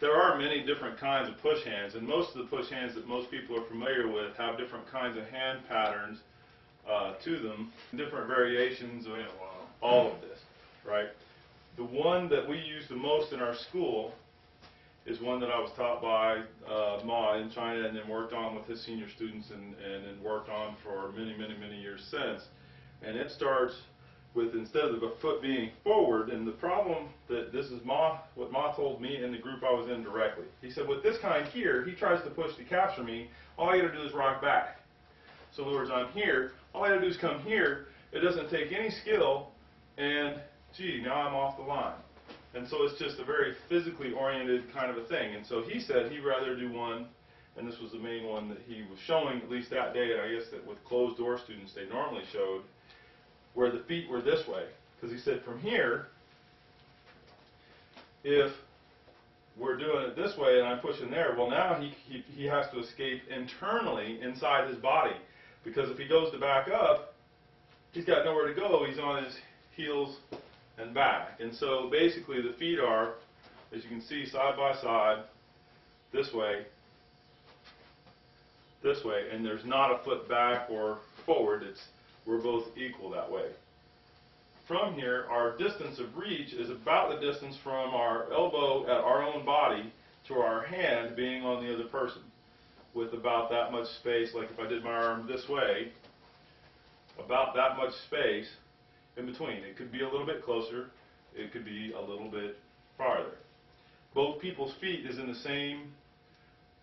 there are many different kinds of push hands, and most of the push hands that most people are familiar with have different kinds of hand patterns to them, different variations of all of this, right? The one that we use the most in our school is one that I was taught by Ma in China and then worked on with his senior students and then worked on for many, many, many years since. And it starts with, instead of a foot being forward, and the problem that this is what Ma told me in the group I was in directly. He said, with this kind here, he tries to push to capture me, all I got to do is rock back. So in other words, I'm here, all I got to do is come here, it doesn't take any skill, and gee, now I'm off the line. And so it's just a very physically oriented kind of a thing. And so he said he'd rather do one, and this was the main one that he was showing, at least that day, and I guess that with closed door students they normally showed, where the feet were this way. Because he said from here, if we're doing it this way and I'm pushing there, well now he has to escape internally inside his body. Because if he goes to back up, he's got nowhere to go, he's on his heels and back. And so basically the feet are, as you can see, side by side, this way, and there's not a foot back or forward, we're both equal that way. From here, our distance of reach is about the distance from our elbow at our own body to our hand being on the other person, with about that much space, like if I did my arm this way, about that much space in between. It could be a little bit closer, it could be a little bit farther. Both people's feet is in the same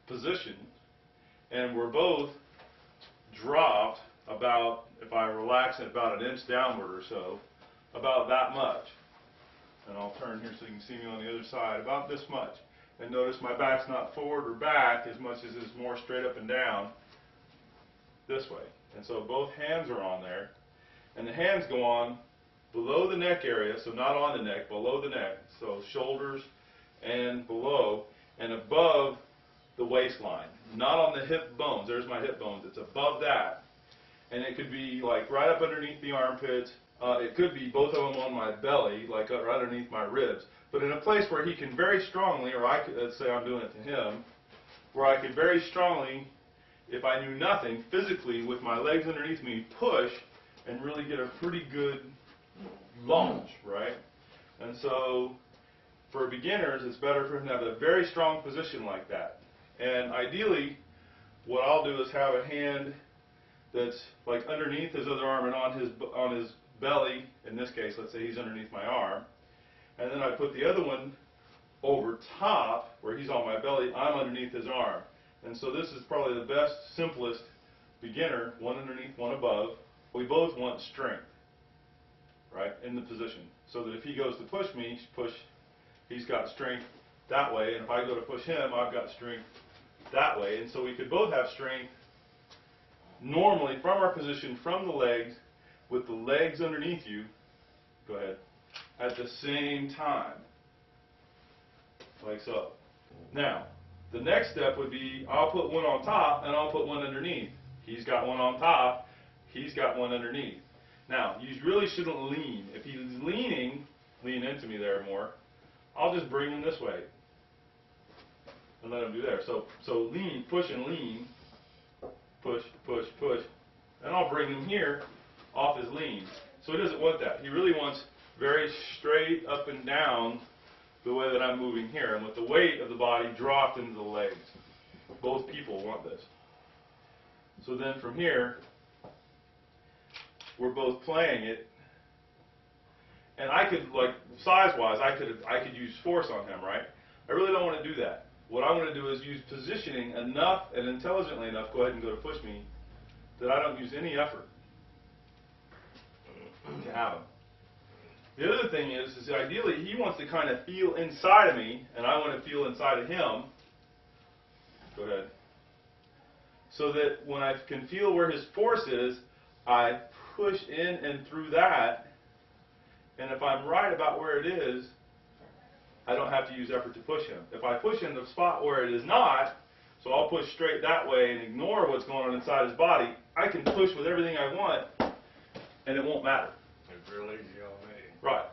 position, and we're both dropped about, if I relax it, about an inch downward or so, about that much. And I'll turn here so you can see me on the other side, about this much. And notice my back's not forward or back as much as it's more straight up and down this way. And so both hands are on there. And the hands go on below the neck area, so not on the neck, below the neck. So shoulders and below, and above the waistline. Not on the hip bones. There's my hip bones. It's above that. And it could be like right up underneath the armpits. It could be both of them on my belly, like right underneath my ribs. But in a place where he can very strongly, or I could, let's say I'm doing it to him, where I could very strongly, if I knew nothing, physically with my legs underneath me, push and really get a pretty good launch, right? And so for beginners, it's better for him to have a very strong position like that. And ideally, what I'll do is have a hand that's like underneath his other arm and on his belly. In this case, let's say he's underneath my arm. And then I put the other one over top, where he's on my belly, I'm underneath his arm. And so this is probably the best, simplest beginner, one underneath, one above. We both want strength, right, in the position. So that if he goes to push me, he's got strength that way. And if I go to push him, I've got strength that way. And so we could both have strength normally from our position, from the legs, with the legs underneath you, go ahead, at the same time, like so. Now, the next step would be, I'll put one on top and I'll put one underneath. He's got one on top, he's got one underneath. Now, you really shouldn't lean. If he's leaning, lean into me there more, I'll just bring him this way and let him do there. So lean, push and lean, push, push, push, and I'll bring him here off his lean. So he doesn't want that. He really wants very straight up and down the way that I'm moving here, and with the weight of the body dropped into the legs. Both people want this. So then from here, we're both playing it, and I could, like, size-wise, I could use force on him, right? I really don't want to do that. What I want to do is use positioning enough and intelligently enough, go ahead and go to push me, that I don't use any effort to have him. The other thing is ideally he wants to kind of feel inside of me, and I want to feel inside of him. Go ahead. So that when I can feel where his force is, I push in and through that, and if I'm right about where it is, I don't have to use effort to push him. If I push in the spot where it is not, so I'll push straight that way and ignore what's going on inside his body, I can push with everything I want, and it won't matter. It's real easy on me. Right.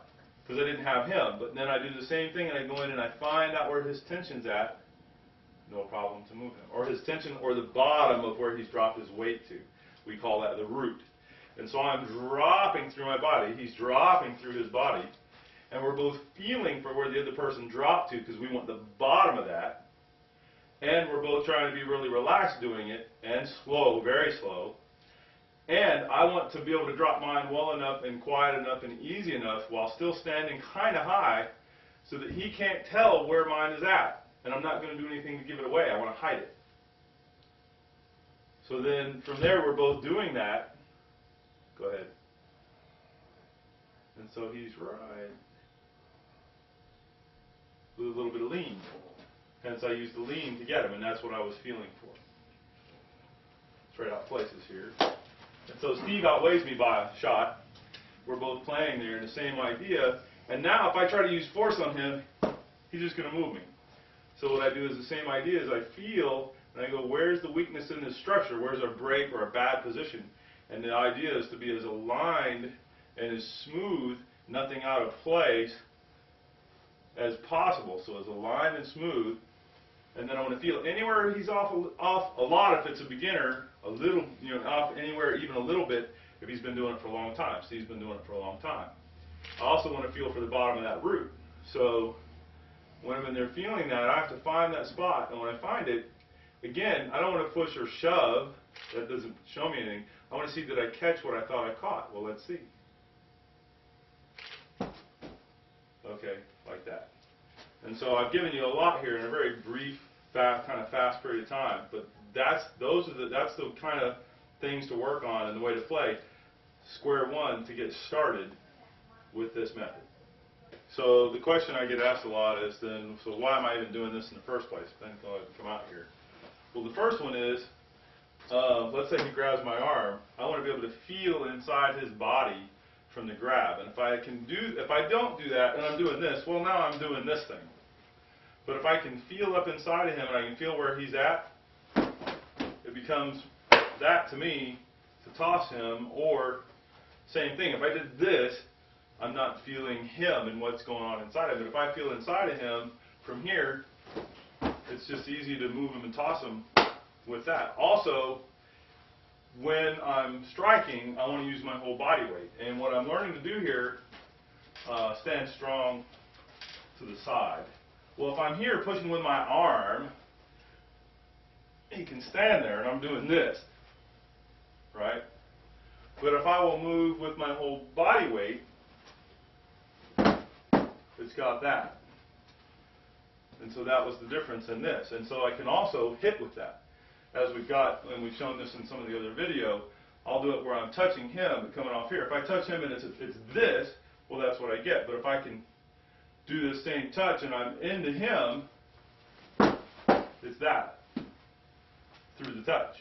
because I didn't have him. But then I do the same thing, and I go in and I find out where his tension's at. No problem to move him. Or his tension, or the bottom of where he's dropped his weight to. We call that the root. And so I'm dropping through my body. He's dropping through his body. And we're both feeling for where the other person dropped to, because we want the bottom of that. And we're both trying to be really relaxed doing it, and slow, very slow. And I want to be able to drop mine well enough and quiet enough and easy enough while still standing kind of high so that he can't tell where mine is at. And I'm not going to do anything to give it away. I want to hide it. So then from there we're both doing that. Go ahead. And so he's right. With a little bit of lean. Hence I used the lean to get him, and that's what I was feeling for. Straight out places here. And so Steve outweighs me by a shot. We're both playing there in the same idea. And now if I try to use force on him, he's just going to move me. So what I do is the same idea, is I feel, and I go, where's the weakness in this structure? Where's our break or a bad position? And the idea is to be as aligned and as smooth, nothing out of place, as possible. So as aligned and smooth. And then I want to feel anywhere he's off a lot if it's a beginner, a little, off anywhere even a little bit if he's been doing it for a long time. Steve's been doing it for a long time. I also want to feel for the bottom of that root. So when I'm in there feeling that, I have to find that spot. And when I find it, again, I don't want to push or shove. That doesn't show me anything. I want to see, did I catch what I thought I caught? Well, let's see. Okay, like that. And so I've given you a lot here in a very brief, kind of fast period of time. But that's the kind of things to work on and the way to play. Square one to get started with this method. So the question I get asked a lot is then, so why am I even doing this in the first place? Then go ahead and come out here. Well, the first one is, let's say he grabs my arm. I want to be able to feel inside his body from the grab. And if I don't do that and I'm doing this, well, now I'm doing this thing. But if I can feel up inside of him and I can feel where he's at, it becomes that to me to toss him, or same thing. If I did this, I'm not feeling him and what's going on inside of him. But if I feel inside of him from here, it's just easy to move him and toss him with that. Also, when I'm striking, I want to use my whole body weight. And what I'm learning to do here, stand strong to the side. Well, if I'm here pushing with my arm, he can stand there and I'm doing this, right? But if I will move with my whole body weight, it's got that. And so that was the difference in this. And so I can also hit with that. As we've got, and we've shown this in some of the other video, I'll do it where I'm touching him but coming off here. If I touch him and it's this, well, that's what I get. But if I can do the same touch and I'm into him, it's that through the touch.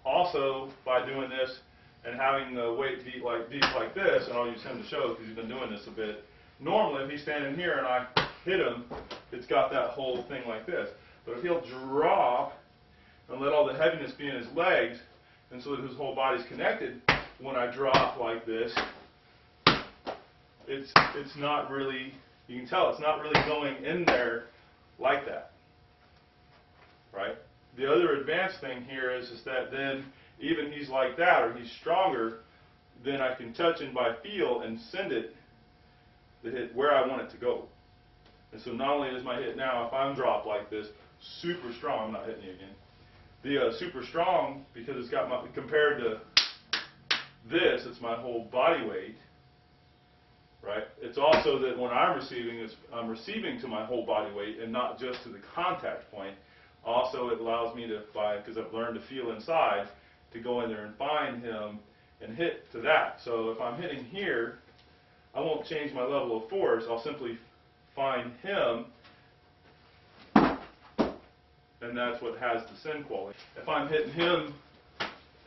Also, by doing this and having the weight deep like this, and I'll use him to show because he's been doing this a bit. Normally, if he's standing here and I hit him, it's got that whole thing like this. But if he'll drop and let all the heaviness be in his legs, and so that his whole body's connected, when I drop like this, it's not really, you can tell it's not really going in there like that, right? The other advanced thing here is that then, even he's like that, or he's stronger, then I can touch and by feel and send it, the hit, where I want it to go. And so not only is my hit now, if I'm dropped like this, super strong, I'm not hitting you again. The super strong, because it's got my, compared to this, it's my whole body weight, right? It's also that when I'm receiving to my whole body weight and not just to the contact point. Also, it allows me to, because I've learned to feel inside, to go in there and find him and hit to that. So if I'm hitting here, I won't change my level of force. I'll simply find him, and that's what has the send quality. If I'm hitting him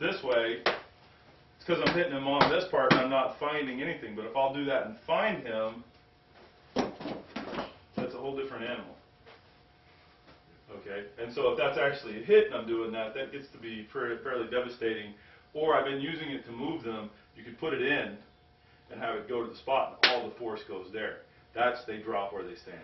this way, it's because I'm hitting him on this part and I'm not finding anything. But if I'll do that and find him, that's a whole different animal. Okay, and so if that's actually a hit and I'm doing that, that gets to be fairly devastating. Or I've been using it to move them. You could put it in, and have it go to the spot, and all the force goes there. That's they drop where they stand.